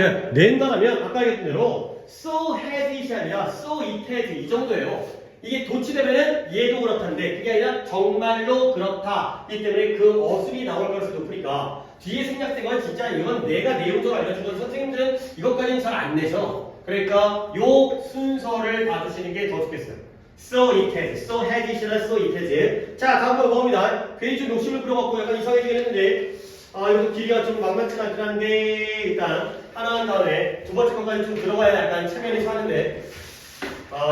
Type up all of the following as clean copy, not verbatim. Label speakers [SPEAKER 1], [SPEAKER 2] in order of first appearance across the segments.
[SPEAKER 1] 그러니까 낸다라면 아까 얘기했던 대로 so has it이 아니라 so it has 이 정도예요. 이게 도치되면은 얘도 그렇다는데 그게 아니라 정말로 그렇다. 이 때문에 그 어순이 나올 가능성이 높으니까 뒤에 생략된 건 진짜 이건 내가 내용적으로 알려준 건 선생님들은 이것까지는 잘 안 내죠. 그러니까 요 순서를 받으시는 게 더 좋겠어요. So it has, so has it이나 so it has. 자, 다음 거 봅니다. 괜히 좀 욕심을 부려갖고 약간 이상해지긴 했는데 이것도 길이가 좀 만만치 않긴 한데 일단 하나 한 다음에 두 번째 것까지 좀 들어가야 약간 체면이 사는데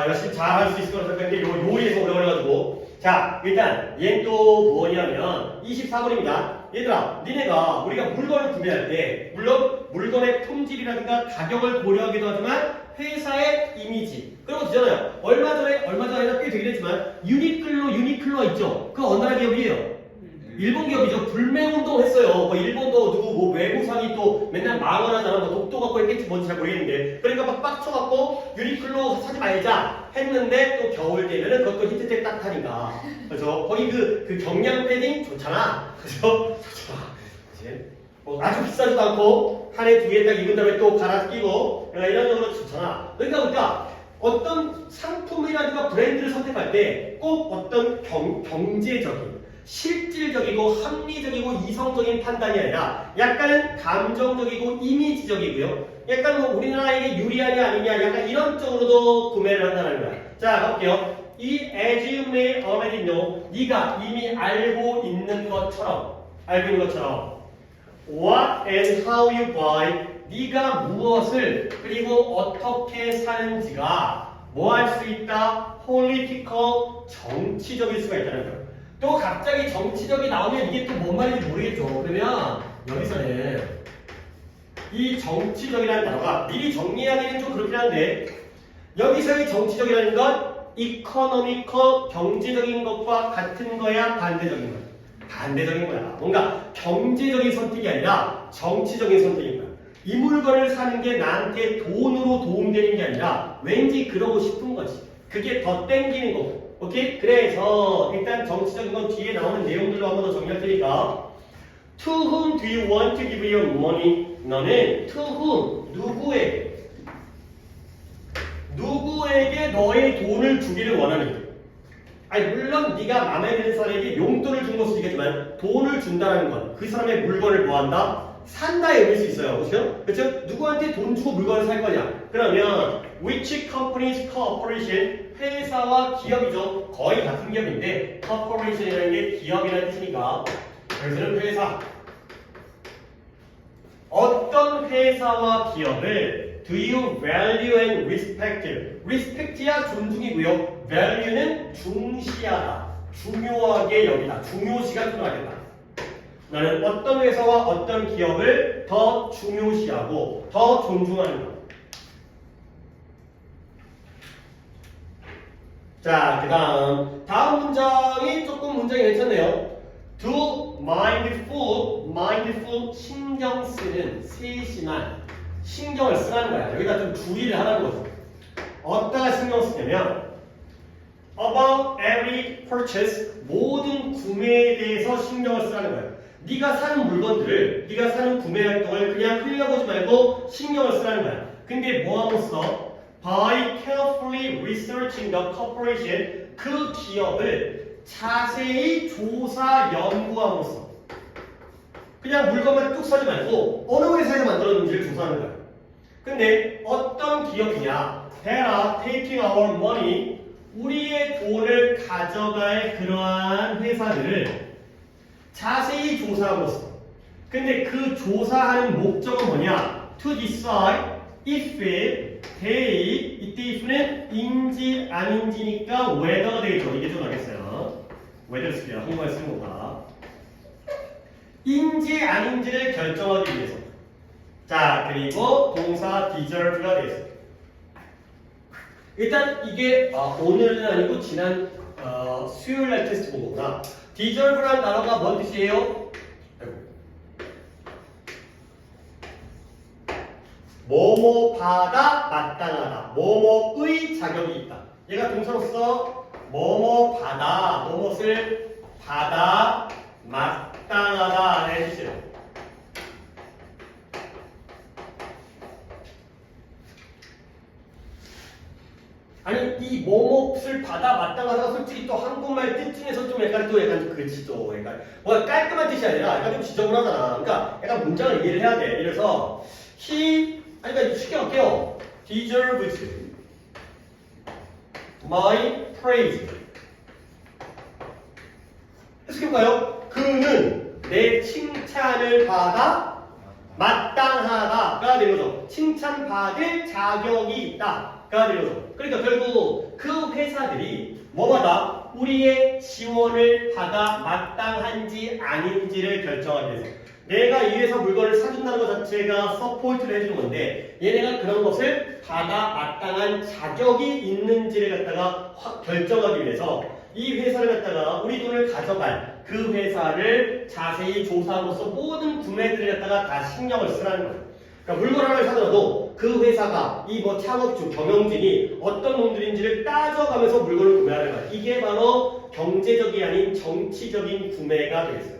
[SPEAKER 1] 열심히 잘 할 수 있을 것 같은데 이거 요리에서 오래 걸려가지고 자 일단 얘는 또 뭐냐면 24번입니다. 얘들아 니네가 우리가 물건을 구매할 때 물론 물건의 품질이라든가 가격을 고려하기도 하지만 회사의 이미지 그런 거 있잖아요. 얼마 전에 꽤 되긴 했지만 유니클로 있죠. 그 어느 나라 기업이에요? 일본 기업이죠. 불매운동 했어요. 뭐 일본도 누구 뭐 외부상이 또 맨날 망언하잖아. 뭐 독도 갖고 했겠지 뭔지 잘 모르겠는데. 그러니까 막 빡쳐갖고 유니클로 사지 말자 했는데 또 겨울 되면은 그것도 히트텍 딱 하니까. 그래서 거기 그 경량 패딩 좋잖아. 그래서 뭐 아주 비싸지도 않고 한 해 두 개 딱 입은 다음에 또 갈아 끼고 이런 정도 좋잖아. 그러니까 어떤 상품이라든가 브랜드를 선택할 때 꼭 어떤 경제적인 실질적이고 합리적이고 이성적인 판단이 아니라 약간은 감정적이고 이미지적이고요. 약간 뭐 우리나라에게 유리하냐 아니냐 약간 이런 쪽으로도 구매를 한다는 거야. 자 가볼게요. 이 as you may already know 네가 이미 알고 있는 것처럼 what and how you buy 네가 무엇을 그리고 어떻게 사는지가 뭐 할 수 있다? political 정치적일 수가 있다는 거예요. 또 갑자기 정치적이 나오면 이게 또 뭔 말인지 모르겠죠. 그러면 여기서는 이 정치적이라는 단어가 미리 정리하기는 좀 그렇긴 한데 여기서의 정치적이라는 건 economical 경제적인 것과 같은 거야 반대적인 거야? 반대적인 거야. 뭔가 경제적인 선택이 아니라 정치적인 선택인 거야. 이 물건을 사는 게 나한테 돈으로 도움되는 게 아니라 왠지 그러고 싶은 거지. 그게 더 땡기는 거고. 오케이? 그래서 일단 정치적인 건 뒤에 나오는 내용들로 한번 더 정리할 테니까 To whom do you want to give your money? 너는 to whom? 누구에게 너의 돈을 주기를 원하는 아니 물론 네가 마음에 드는 사람에게 용돈을 준 것도 있겠지만 돈을 준다는 건 그 사람의 물건을 뭐한다? 산다의 의미일 수 있어요. 그렇죠? 누구한테 돈 주고 물건을 살 거냐? 그러면 which company's corporation 회사와 기업이죠. 거의 같은 기업인데 corporation이라는 게 기업이라는 뜻이니까 여기서는 회사 어떤 회사와 기업을 do you value and respect? respect야 존중이고요. value는 중시하다. 중요하게 여기다. 중요시가 필요하겠다. 나는 어떤 회사와 어떤 기업을 더 중요시하고 더 존중하는 것. 자, 다음 문장이 조금 문장이 괜찮네요. Do mindful 신경 쓰는 세심한 신경을 쓰라는 거야. 여기다 좀 주의를 하라는 거죠. 어디다가 신경 쓰냐면 about every purchase 모든 구매에 대해서 신경을 쓰라는 거야. 네가 사는 물건들을 네가 사는 구매 활동을 그냥 흘려보지 말고 신경을 쓰라는 거야. 근데 뭐하고 써? By carefully researching the corporation 그 기업을 자세히 조사 연구함으로써 그냥 물건만 뚝 사지 말고 어느 회사에서 만들었는지를 조사하는 거야. 근데 어떤 기업이냐? That are taking our money 우리의 돈을 가져갈 그러한 회사들을 자세히 조사함으로써 근데 그 조사하는 목적은 뭐냐? To decide if they 이때 if는 인지 아닌지니까 whether가 되겠죠. 이게 좀 나겠어요. whether 쓸게요. 한국말 쓰는 거다. 인지 아닌지를 결정하기 위해서 자 그리고 동사 deserve가 되겠습니다. 일단 이게 오늘은 아니고 지난 수요일날 테스트 본 거구나. deserve라는 단어가 뭔 뜻이에요? 뭐뭐받아 마땅하다. 뭐뭐의 자격이 있다. 얘가 동사로서 뭐뭐받아 뭐뭇을 받아 마땅하다 해주세요. 아니 이 뭐뭇을 받아 마땅하다가 솔직히 또 한국말 뜻 중에서 좀 약간 또 약간 그렇지 또 약간 뭐 깔끔한 뜻이 아니라 약간 좀 지저분하잖아. 그러니까 약간 문장을 이해를 해야 돼. 이래서 he 아니 그러니까 쉽게 할게요. deserves my praise. 해석해볼까요? 그는 내 칭찬을 받아 마땅하다가 되는 거죠. 칭찬받을 자격이 있다가 되는 거죠. 그러니까 결국 그 회사들이 뭐마다 우리의 지원을 받아 마땅한지 아닌지를 결정하기 위해서 내가 이 회사 물건을 사준다는 것 자체가 서포트를 해주는 건데 얘네가 그런 것을 받아 마땅한 자격이 있는지를 갖다가 결정하기 위해서 이 회사를 갖다가 우리 돈을 가져갈 그 회사를 자세히 조사함으로써 모든 구매들을 갖다가 다 신경을 쓰라는 거예요. 그러니까 물건 하나를 사더라도 그 회사가 이 뭐 창업주 경영진이 어떤 놈들인지를 따져가면서 물건을 구매하는 거예요. 이게 바로 경제적이 아닌 정치적인 구매가 되겠어요.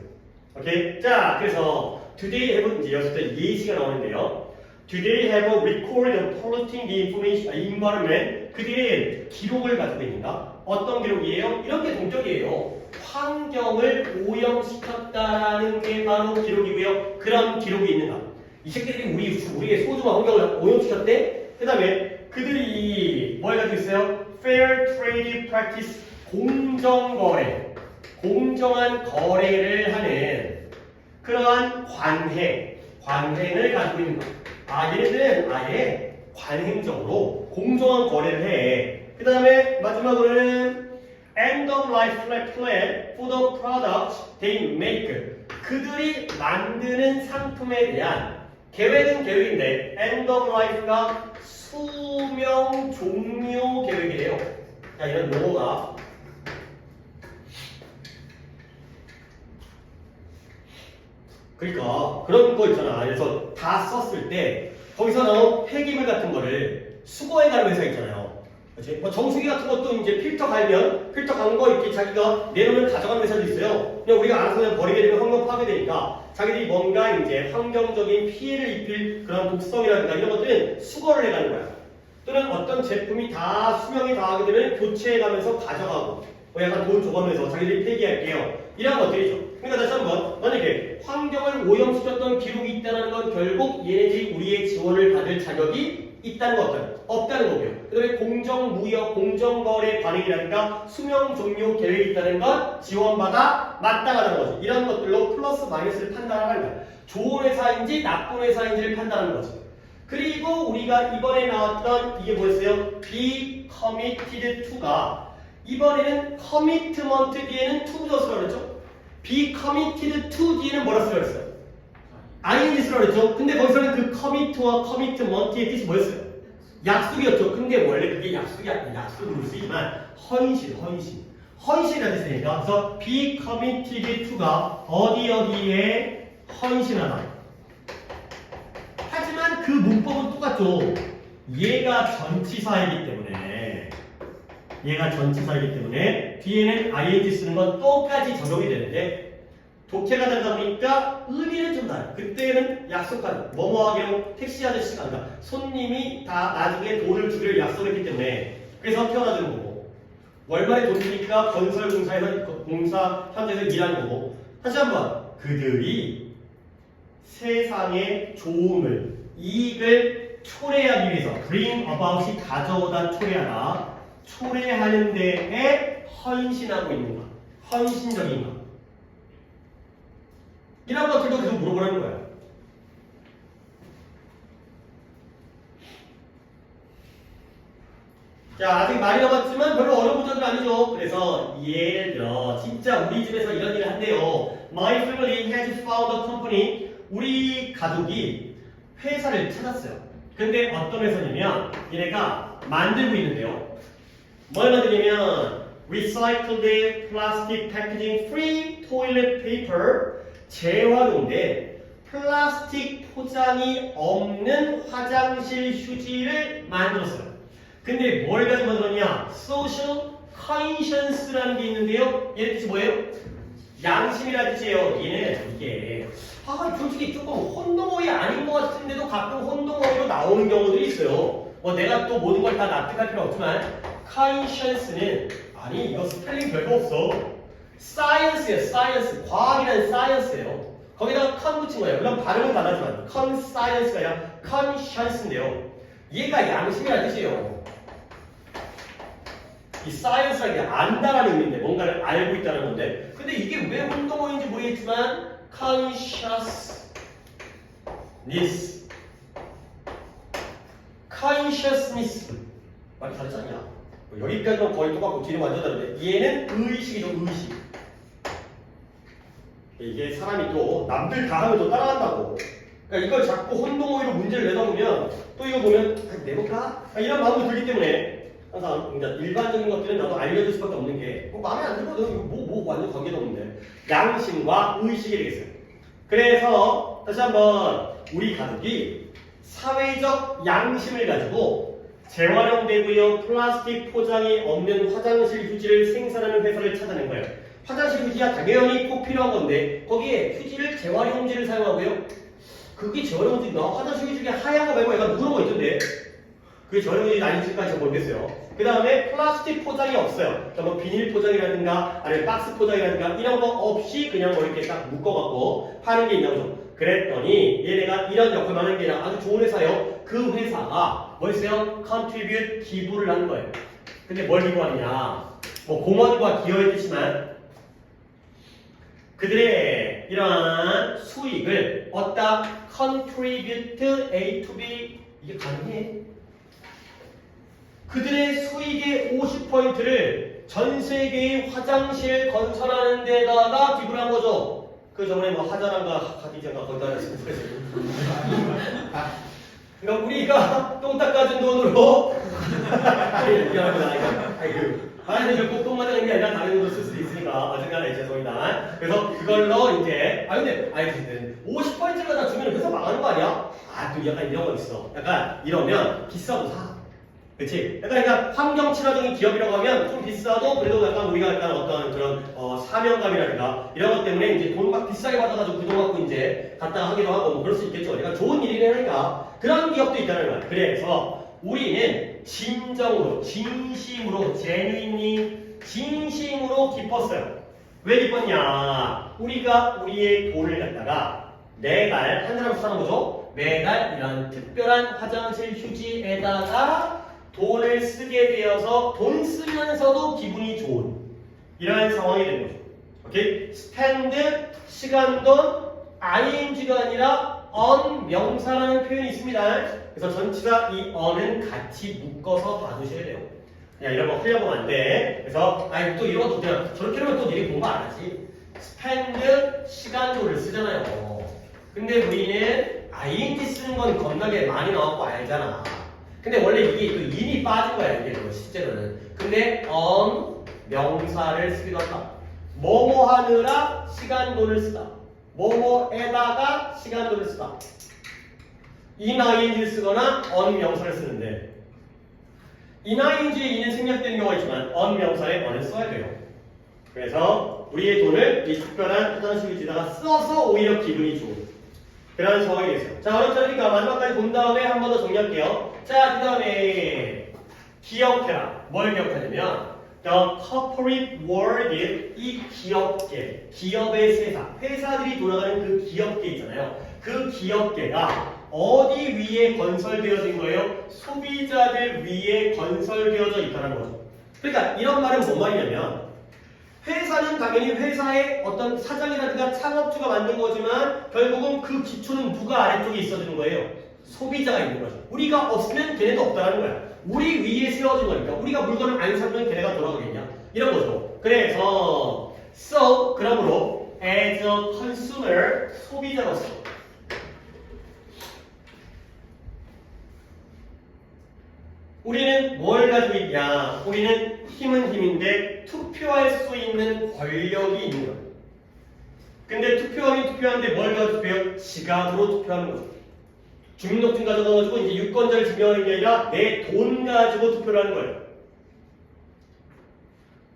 [SPEAKER 1] 오케이? 자, 그래서 today have 이제 여기서 예시가 나오는데요. Today have a record of polluting the information environment. 그들의 기록을 가지고 있는가? 어떤 기록이에요? 이런 게 동적이에요. 환경을 오염시켰다라는 게 바로 기록이고요. 그런 기록이 있는가? 이 새끼들이 우리의 소중한 환경을 오염시켰대? 그 다음에 그들이 뭘 가지고 있어요? Fair Trade Practice, 공정거래, 공정한 거래를 하는 그러한 관행을 가지고 있는 거. 아, 얘네들은 아예 관행적으로 공정한 거래를 해. 그 다음에 마지막으로는 End of Life Plan for the products they make. 그들이 만드는 상품에 대한 계획은 계획인데 End of Life가 수명 종료 계획이래요. 자, 이런 용어가 그러니까 그런 거 있잖아. 그래서 다 썼을 때 거기서 나온 폐기물 같은 거를 수거해가는 회사 있잖아요. 그렇지? 뭐 정수기 같은 것도 이제 필터 갈면 필터 간 거 이렇게 자기가 내놓으면 가져가는 회사도 있어요. 그냥 우리가 알아서 그냥 버리게 되면 환경 파괴되니까 자기들이 뭔가 이제 환경적인 피해를 입힐 그런 독성이라든가 이런 것들은 수거를 해가는 거야. 또는 어떤 제품이 다 수명이 다하게 되면 교체해가면서 가져가고 뭐 약간 돈 줘가면서 자기들이 폐기할게요. 이런 것들이죠. 그러니까 다시 한번 만약에 환경을 오염시켰던 기록이 있다는 건 결국 얘네들이 우리의 지원을 받을 자격이 있다는 것 없다는 거고요. 그 다음에 공정무역, 공정거래 관행이라든가 수명 종료 계획이 있다는 건 지원받아 마땅하다는 거죠. 이런 것들로 플러스 마이너스를 판단하는 거야. 좋은 회사인지 나쁜 회사인지를 판단하는 거죠. 그리고 우리가 이번에 나왔던 이게 뭐였어요? be committed to가 이번에는 commitment 뒤에는 to 붙었으라고 그랬죠? be committed to 뒤에는 뭐라 쓰라고 했어요? ing 쓰라고 그랬죠? 근데 거기서는 그 commit와 commitment의 뜻이 뭐였어요? 약속이었죠. 근데 원래 그게 약속이 아니라 약속으로 쓰이지만 헌신이라는 뜻이니까 그래서 be committed to가 어디에 헌신하다. 하지만 그 문법은 똑같죠. 얘가 전치사이기 때문에 뒤에는 ing 쓰는 건 똑같이 적용이 되는데 독해가 되다 보니까 의미는 좀 달라요. 그때는 약속하는 뭐뭐 하기로 택시 아저씨가 아니라 손님이 다 나중에 돈을 주기로 약속했기 때문에 그래서 태어나주는 거고 월말에 돈 주니까 건설공사에서 공사 현장에서 일하는 거고 다시 한번 그들이 세상에 좋음을 이익을 초래하기 위해서 bring about이 가져오다 초래하는 데에 헌신하고 있는가 헌신적인가 이런 것들도 계속 물어보라는 거야. 자, 아직 많이 남았지만 별로 어려운 문제는 아니죠. 그래서 예를 들어 진짜 우리 집에서 이런 일을 한대요. My family has found a company. 우리 가족이 회사를 찾았어요. 근데 어떤 회사냐면 얘네가 만들고 있는데요. 뭘 만드냐면 recycled plastic packaging free toilet paper 재활용된 플라스틱 포장이 없는 화장실 휴지를 만들었어요. 근데 뭘 가지고 만들었냐? Social conscience라는 게 있는데요. 얘네 뜻이 뭐예요? 양심이라는 뜻이에요. 얘는 이게 솔직히 조금 혼동어이 아닌 것 같은데도 가끔 혼동어이로 나오는 경우들이 있어요. 내가 또 모든 걸 다 납득할 필요 없지만 conscience는 아니 이거 스펠링 별거 없어. science예요. science. 과학이라는 science예요. 거기다가 con 붙인 거예요. 물론 발음은 달라지만 conscience가 아니라 conscience인데요. 얘가 양심이라는 뜻이에요. 이 science라는 게 안다라는 의미인데 뭔가를 알고 있다는 건데 근데 이게 왜 혼동어인지 모르겠지만 consciousness 말이 다르지 않냐? 여기까지는 거의 똑같고 뒤는 완전 다른데 얘는 의식이죠. 의식. 이게 사람이 또 남들 다 하면 또 따라한다고. 그러니까 이걸 자꾸 혼동어로 문제를 내다 보면 또 이거 보면 내볼까? 이런 마음도 들기 때문에 항상 일반적인 것들은 나도 알려줄 수밖에 없는 게 마음에 안 들거든. 이거 뭐 완전 관계도 없는데 양심과 의식이 되겠어요. 그래서 다시 한번 우리 가족이 사회적 양심을 가지고 재활용되고요 플라스틱 포장이 없는 화장실 휴지를 생산하는 회사를 찾아낸 거예요. 화장실 휴지야 당연히 꼭 필요한 건데 거기에 휴지를 재활용지를 사용하고요. 그게 재활용지인가? 화장실 휴지 중에 하얀 거 말고 약간 누런 거 있던데 그게 재활용지 아닌지까지 모르겠어요. 그 다음에 플라스틱 포장이 없어요. 그러니까 뭐 비닐 포장이라든가 아니면 박스 포장이라든가 이런 거 없이 그냥 뭐 이렇게 딱 묶어갖고 파는 게 있나 보죠. 그랬더니 얘네가 이런 역할만 하는 게 아니라 아주 좋은 회사예요. 그 회사가 뭐였어요? contribute 기부를 하는 거예요. 근데 뭘 기부하느냐? 뭐 공헌과 기여의 뜻이지만 그들의 이러한 수익을 어디다 contribute A to B 이게 가능해? 그들의 수익의 50%를 전 세계의 화장실 건설하는 데다가 기부를 한 거죠. 그 저번에 뭐 하자랑가 가디젠가 거기다 했으면 좋겠어요. 그러니까 우리가 똥 닦아준 돈으로 미안합니다. 아니 꼭 똥만 하는 게 아니라 다른 돈도 쓸 수도 있으니까 어쨌든 죄송합니다. 그래서 그걸로 이제 근데 50%가 다 주면 회사 망하는 거 아니야? 또 약간 이런 거 있어. 약간 이러면 비싸도 사. 그치? 그러니까 환경 친화적인 기업이라고 하면 좀 비싸도 그래도 약간 우리가 약간 어떤 그런 사명감이라든가 이런 것 때문에 이제 돈 막 비싸게 받아가지고 그 돈 갖고 이제 갖다 하기도 하고 뭐 그럴 수 있겠죠. 그러니까 좋은 일이긴 하니까 그런 기업도 있다는 거야. 그래서 우리는 진정으로, 진심으로, 진심으로 기뻤어요. 왜 기뻤냐? 우리가 우리의 돈을 갖다가 매달 한 사람 사는 거죠. 매달 이런 특별한 화장실 휴지에다가 돈을 쓰게 되어서 돈 쓰면서도 기분이 좋은 이러한 상황이 되는 거죠. 오케이? spend 시간돈 ing가 아니라 on 명사라는 표현이 있습니다. 그래서 전치사 이 on은 같이 묶어서 봐두셔야 돼요. 그냥 이런 거 하려고 하면 안 돼. 그래서 또 이런 것도 그냥 저렇게 하면 또 니네 공부 안 하지. spend 시간돈을 쓰잖아요. 근데 우리는 ing 쓰는 건 겁나게 많이 나왔고 알잖아. 근데 원래 이게 또 인이 빠진 거야, 이게 실제로는. 근데 on 명사를 쓰기도 한다. 뭐뭐 하느라 시간돈을 쓰다. 뭐뭐에다가 시간돈을 쓰다. in ing를 쓰거나 on 명사를 쓰는데 in ing에 in은 생략되는 경우가 있지만 on 명사에 on을 써야 돼요. 그래서 우리의 돈을 이 특별한 화장실 휴지에다가 써서 오히려 기분이 좋은 그런 상황이 됐어요. 자, 어렵잖으니까 마지막까지 본 다음에 한 번 더 정리할게요. 자, 그 다음에 기억해라. 뭘 기억하냐면 The corporate world, 이 기업계, 기업의 세상, 회사들이 돌아가는 그 기업계 있잖아요. 그 기업계가 어디 위에 건설되어진 거예요? 소비자들 위에 건설되어져 있다는 거죠. 그러니까 이런 말은 뭔 말이냐면 회사는 당연히 회사의 어떤 사장이라든가 창업주가 만든 거지만 결국은 그 기초는 누가 아래쪽에 있어주는 거예요? 소비자가 있는 거죠. 우리가 없으면 걔네도 없다는 거야. 우리 위에 세워진 거니까 우리가 물건을 안 사면 걔네가 돌아가겠냐? 이런 거죠. 그래서 so 그러므로 as a consumer 소비자로서 우리는 뭘 가지고 있냐? 우리는 힘은 힘인데 투표할 수 있는 권력이 있는 거예요. 근데 투표하긴 투표하는데 뭘 가지고 투표해요? 시각으로 투표하는 거죠. 주민등록증 가져가지고 이제 유권자를 증명하는 게 아니라 내 돈 가지고 투표를 하는 거예요.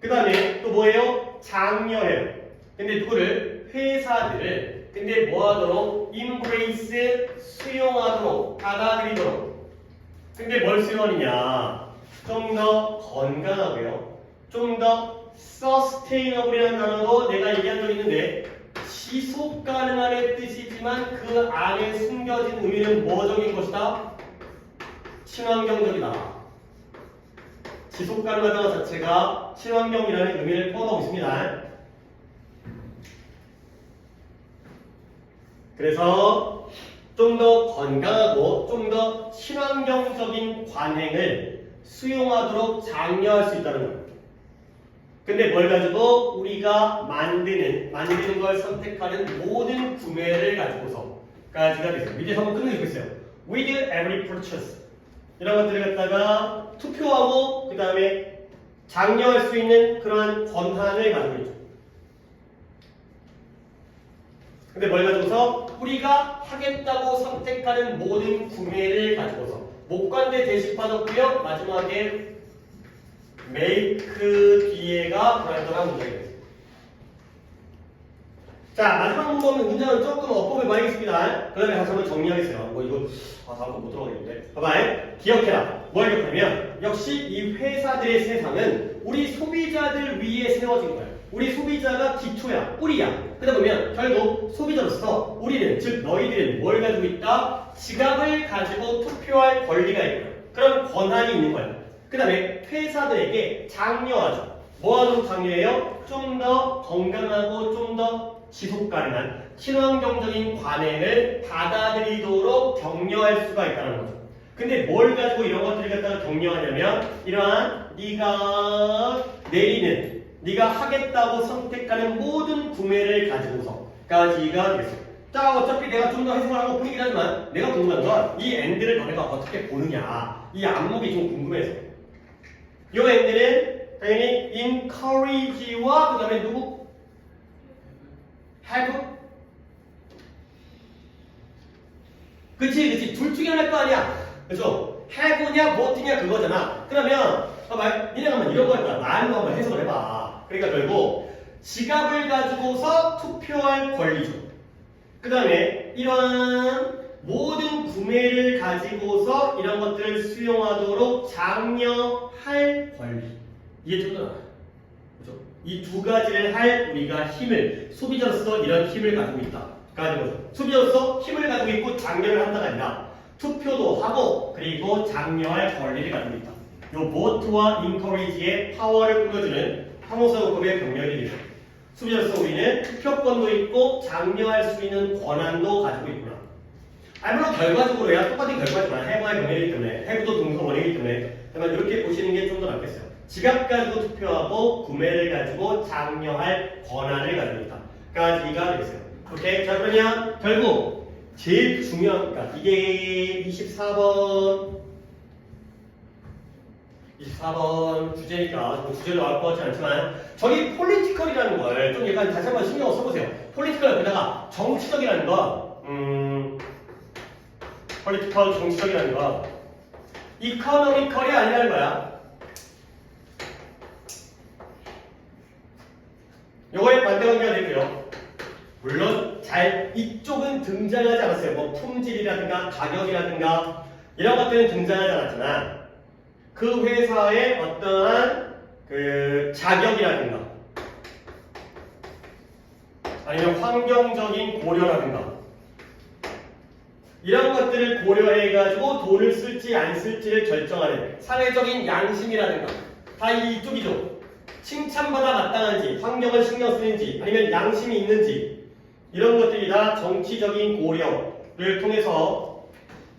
[SPEAKER 1] 그 다음에 또 뭐예요? 장려해요. 근데 누구를? 회사들을. 근데 뭐 하도록? embrace, 수용하도록, 받아들이도록. 근데 뭘 수용하느냐? 좀 더 건강하고요. 좀 더 sustainable이라는 단어도 내가 얘기한 적이 있는데 지속 가능한의 뜻이지만 그 안에 숨겨진 의미는 뭐적인 것이다? 친환경적이다. 지속 가능하다는 자체가 친환경이라는 의미를 포함하고 있습니다. 그래서 좀 더 건강하고 좀 더 친환경적인 관행을 수용하도록 장려할 수 있다는 거예요. 근데 뭘 가지고 우리가 만드는 걸 선택하는 모든 구매를 가지고서까지가 됐어요. 밑에서 한번 끝내주겠어요. With every purchase. 이런 것들을 갖다가 투표하고 그 다음에 장려할 수 있는 그러한 권한을 가지고 있죠. 근데 뭘 가지고서 우리가 하겠다고 선택하는 모든 구매를 가지고서 목관대 대신 빠졌고요. 마지막에 make 뒤에가 불안정한 문장이 되겠습니다. 자, 마지막 문장은 조금 어법을 많이 했습니다. 그 다음에 다시 한번 정리하겠어요. 뭐 이거 다음 거 못 들어가겠는데. 봐봐요. 기억해라. 뭘 기억하냐면 역시 이 회사들의 세상은 우리 소비자들 위에 세워진 거예요. 우리 소비자가 기초야, 뿌리야. 그러다 보면 결국 소비자로서 우리는, 즉 너희들은 뭘 가지고 있다? 지갑을 가지고 투표할 권리가 있고요. 그런 권한이 있는 거예요. 그 다음에 회사들에게 장려하죠. 뭐하도록 장려해요? 좀 더 건강하고 좀 더 지속 가능한 친환경적인 관행을 받아들이도록 격려할 수가 있다는 거죠. 근데 뭘 가지고 이런 것들을 갖다가 격려하냐면 이러한 네가 하겠다고 선택하는 모든 구매를 가지고서까지가 되겠어요. 자, 어차피 내가 좀 더 해석을 하고 뿐이긴 하지만 내가 궁금한 건 이 엔드를 너네가 어떻게 보느냐, 이 안목이 좀 궁금해서. 이 엔드는 당연히 encourage와 그 다음에 누구? have? 그치. 둘 중에 하나일 거 아니야. 그죠? have냐, what냐 그거잖아. 그러면, 니네가 한번 이런 거 해봐. 말로 한번 해석을 해봐. 그러니까 결국, 지갑을 가지고서 투표할 권리죠. 그 다음에, 이런 모든 구매를 가지고서 이런 것들을 수용하도록 장려할 권리. 이게 좀 더 나아요. 그죠? 이 두 가지를 할 우리가 힘을, 소비자로서 이런 힘을 가지고 있다. 가지고 소비자로서 힘을 가지고 있고 장려를 한다가 아니라 투표도 하고 그리고 장려할 권리를 가지고 있다. 요 both와 encourage의 파워를 꾸며주는 항호사용법의 병렬이 되죠. 소비자로서 우리는 투표권도 있고 장려할 수 있는 권한도 가지고 있구나. 물론 결과적으로야 똑같은 결과지만 해부의 병렬이기 때문에 해부도 동사 원행이기 때문에 다만 이렇게 보시는 게 좀 더 낫겠어요. 지갑 가지고 투표하고 구매를 가지고 장려할 권한을 가지고 있다. 까지가 되겠어요. 오케이. 자, 그러면 결국 제일 중요한, 그러니까 이게 24번 주제니까 주제로 나올 것 같지 않지만 저기 폴리티컬이라는 걸 좀 약간 다시 한번 신경 써보세요. 폴리티컬 게다가 정치적이라는 거, 폴리티컬 정치적이라는 거, 이코노미컬이 아니라는 거야. 요거에 반대관계가 되고요. 물론 이쪽은 등장하지 않았어요. 뭐 품질이라든가 가격이라든가 이런 것들은 등장하지 않았지만 그 회사의 어떠한 그 자격이라든가 아니면 환경적인 고려라든가 이런 것들을 고려해가지고 돈을 쓸지 안 쓸지를 결정하는 사회적인 양심이라든가 다 이쪽이죠. 칭찬받아 마땅한지, 환경을 신경 쓰는지, 아니면 양심이 있는지 이런 것들이 다 정치적인 고려를 통해서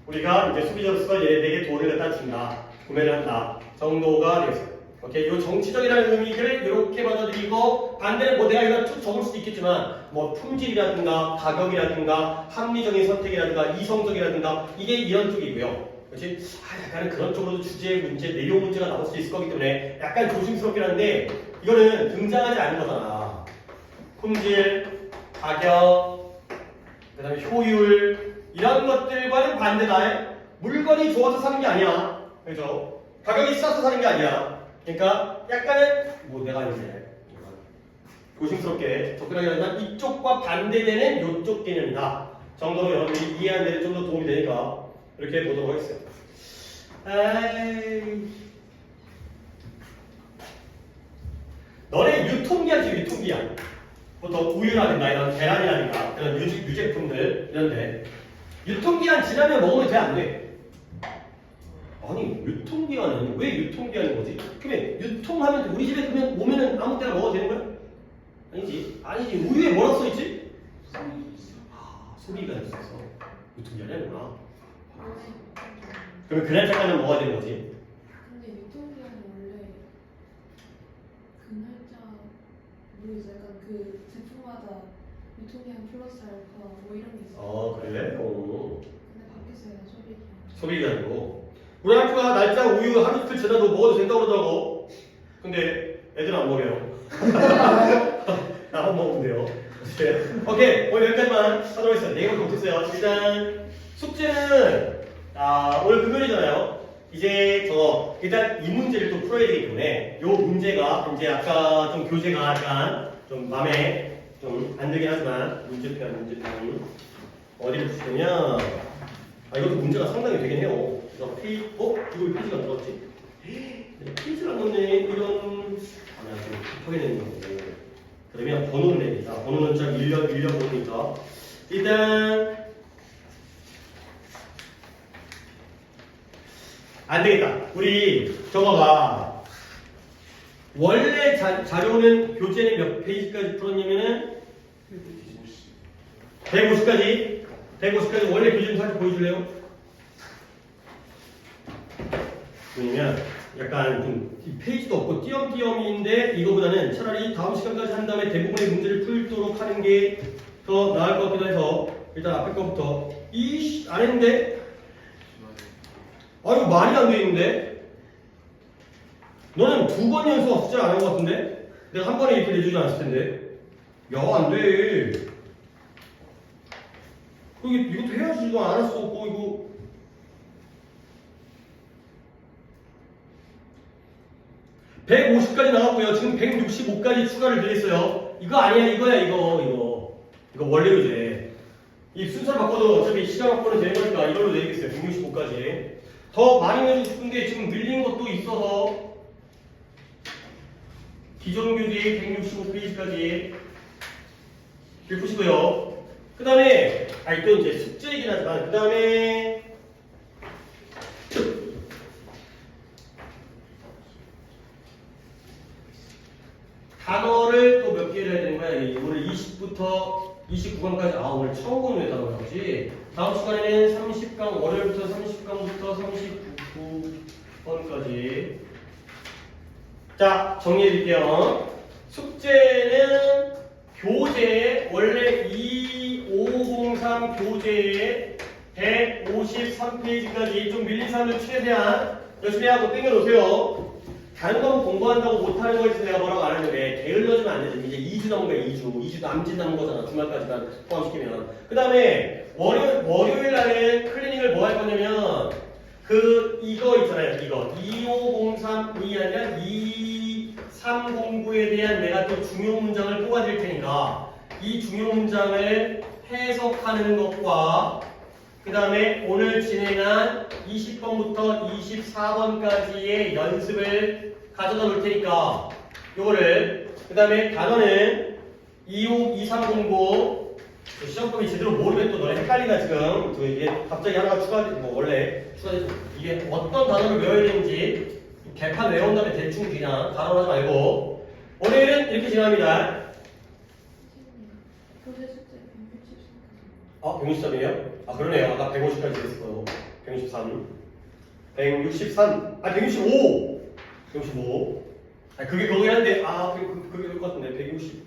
[SPEAKER 1] 우리가 이제 소비자로서 얘네들에게 돈을 갖다 준다, 구매를 한다 정도가 되겠어요. 오케이, 이 정치적이라는 의미를 이렇게 받아들이고 반대로 뭐 내가 이거 쭉 적을 수도 있겠지만 뭐 품질이라든가 가격이라든가 합리적인 선택이라든가 이성적이라든가 이게 이런 쪽이고요. 그렇지? 약간은 그런 쪽으로도 주제 문제, 내용 문제가 나올 수 있을 거기 때문에 약간 조심스럽긴 한데 이거는 등장하지 않은 거잖아. 품질, 가격, 그 다음에 효율 이런 것들과는 반대다. 물건이 좋아서 사는 게 아니야. 그죠? 가격이 싸서 사는 게 아니야. 그러니까 약간은 뭐 내가 이제 조심스럽게 접근하게 되면 이쪽과 반대되는 이쪽 개념이다 정도로 여러분들이 이해하는 데 좀 더 도움이 되니까 이렇게 보도록 하겠습니다. 에이. 너네 유통기한지 유통기한. 보통 우유라든가 이런 계란이라든가 이런 유제품들 이런데 유통기한 지나면 먹으면 돼 안 돼? 아니 유통기한은 왜 유통기한인 거지? 그러면 유통하면 우리 집에 그러면 오면은 아무 때나 먹어도 되는 거야? 아니지 우유에 뭐라고 써있지? 소리가 있어서 유통기한이 아니구나. 그러면 그날짜까지는 먹어야 되는 거지.
[SPEAKER 2] 근데 유통기한이 원래 그 날짜 모르겠어. 약간 그 제품마다 유통기한 플러스 알파 뭐 이런 게 있어.
[SPEAKER 1] 그래?
[SPEAKER 2] 근데 바뀌었어요 소비기한.
[SPEAKER 1] 소비기한이고 우리 학교가 날짜 우유 하루 이틀 지나도 먹어도 된다고 그러더라고. 근데 애들은 안 먹여요. 나만 먹으면 돼요. 오케이 오늘 여기까지만 하도록 하겠습니다. 내가 못했어요. 일단 숙제는 오늘 금요일이잖아요. 이제 일단 이 문제를 또 풀어야 되기 때문에 이 문제가 이제 아까 좀 교재가 약간 좀 마음에 좀 안 들긴 하지만 문제편 어디를 주시냐면 이것도 문제가 상당히 되긴 해요. 그래서 이거 왜 페이지가 안 들어갔지? 페이지가 안 넣네. 이런 나 지금 급하게 내는 거고. 그러면 번호를 냅니다. 번호는 좀 일려보니까 일단 안 되겠다. 우리 저거가 원래 자료는 교재는 몇 페이지까지 풀었냐면은 150까지 원래 교재는 살짝 보여줄래요? 왜냐면 약간 좀 페이지도 없고 띄엄띄엄인데 이거보다는 차라리 다음 시간까지 한 다음에 대부분의 문제를 풀도록 하는 게 더 나을 것 같기도 해서 일단 앞에 거부터 안 했는데? 이거 말이 안 돼 있는데? 너는 2번 연속 숙제 안 한 것 같은데? 내가 한 번에 이렇게 내주지 않았을 텐데 야 안 돼. 이것도 해야지. 이거 안 할 수 없고 이거 150까지 나왔고요. 지금 165까지 추가를 드렸어요. 이거 아니야, 이거야, 이거 원래로 돼. 이 순서를 바꿔도 어차피 시간 확보는 되는 거니까 이걸로 내겠어요. 165까지. 더 많이 내주고 싶은 게 지금 밀린 것도 있어서 기존 교재 165페이지까지 읽으시고요. 그 다음에, 또 이제 숙제이긴 하지만, 그 다음에 단어를 또 몇 개를 해야 되는 거야? 오늘 20부터 29강까지, 오늘 처음 보는 단어가 나오지. 다음 시간에는 30강, 월요일부터 30강부터 39번까지. 자, 정리해드릴게요. 숙제는 교재, 원래 2503 교재에 153페이지까지 좀 밀린 사람들 최대한 열심히 하고 땡겨놓으세요. 다른 건 공부한다고 못하는 거에 대해서 내가 뭐라고 안 했는데 게을러지면 안 되지. 이제 2주 남은 거야. 2주 남짓 남은 거잖아. 주말까지만 포함시키면. 그 다음에 월요일 날엔 클리닉을 뭐 할 거냐면 이거 있잖아요. 이거 2503이 아니라 2309에 대한 내가 또 중요 문장을 뽑아드릴 테니까 이 중요 문장을 해석하는 것과 그 다음에 오늘 진행한 20번부터 24번까지의 연습을 가져다 놓을 테니까 요거를 그 다음에 단어는 2309 시험범위 제대로 모르면 또 너네 헷갈리나 지금 이게 갑자기 하나가 원래 추가돼서 이게 어떤 단어를 외워야 되는지 개판 외운 다음에 대충 그냥 단어로 하지 말고 오늘은 이렇게 진행합니다.
[SPEAKER 2] 교재 숙제 163까지.
[SPEAKER 1] 163이에요? 그러네요. 아까 150까지 됐었고 163 163 165 165 그게 거기 한데 그게 될 것 같은데 160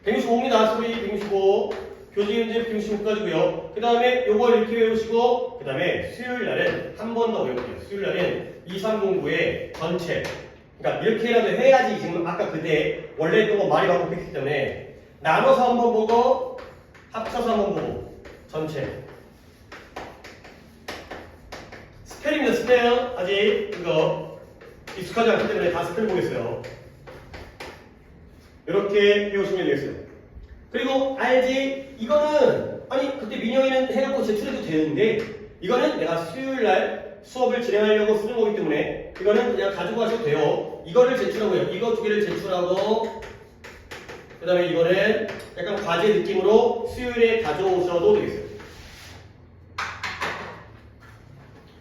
[SPEAKER 1] 165입니다. 소리 165 교재 문제 165까지고요. 그 다음에 요걸 이렇게 외우시고 그 다음에 수요일 날은 한 번 더 외울게요. 수요일 날은 2309의 전체 그러니까 이렇게라도 해야지 지금 아까 그때 원래 했던 거 많이 반복했기 때문에 나눠서 한번 보고 합쳐서 한번 보고 전체 스펠입니다. 스펠 아직 이거 익숙하지 않기 때문에 다 스펠 보겠어요. 이렇게 배우시면 되겠어요. 그리고 알지? 이거는 그때 민영이는 해갖고 제출해도 되는데 이거는 내가 수요일날 수업을 진행하려고 쓰는 거기 때문에 이거는 그냥 가지고 가셔도 돼요. 이거를 제출하고요. 이거 두 개를 제출하고 그 다음에 이거는 약간 과제 느낌으로 수요일에 가져오셔도 되겠어요.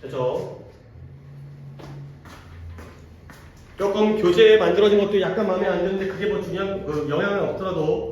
[SPEAKER 1] 됐죠? 조금 교재 만들어진 것도 약간 마음에 안 드는데 그게 뭐 중요한 영향은 없더라도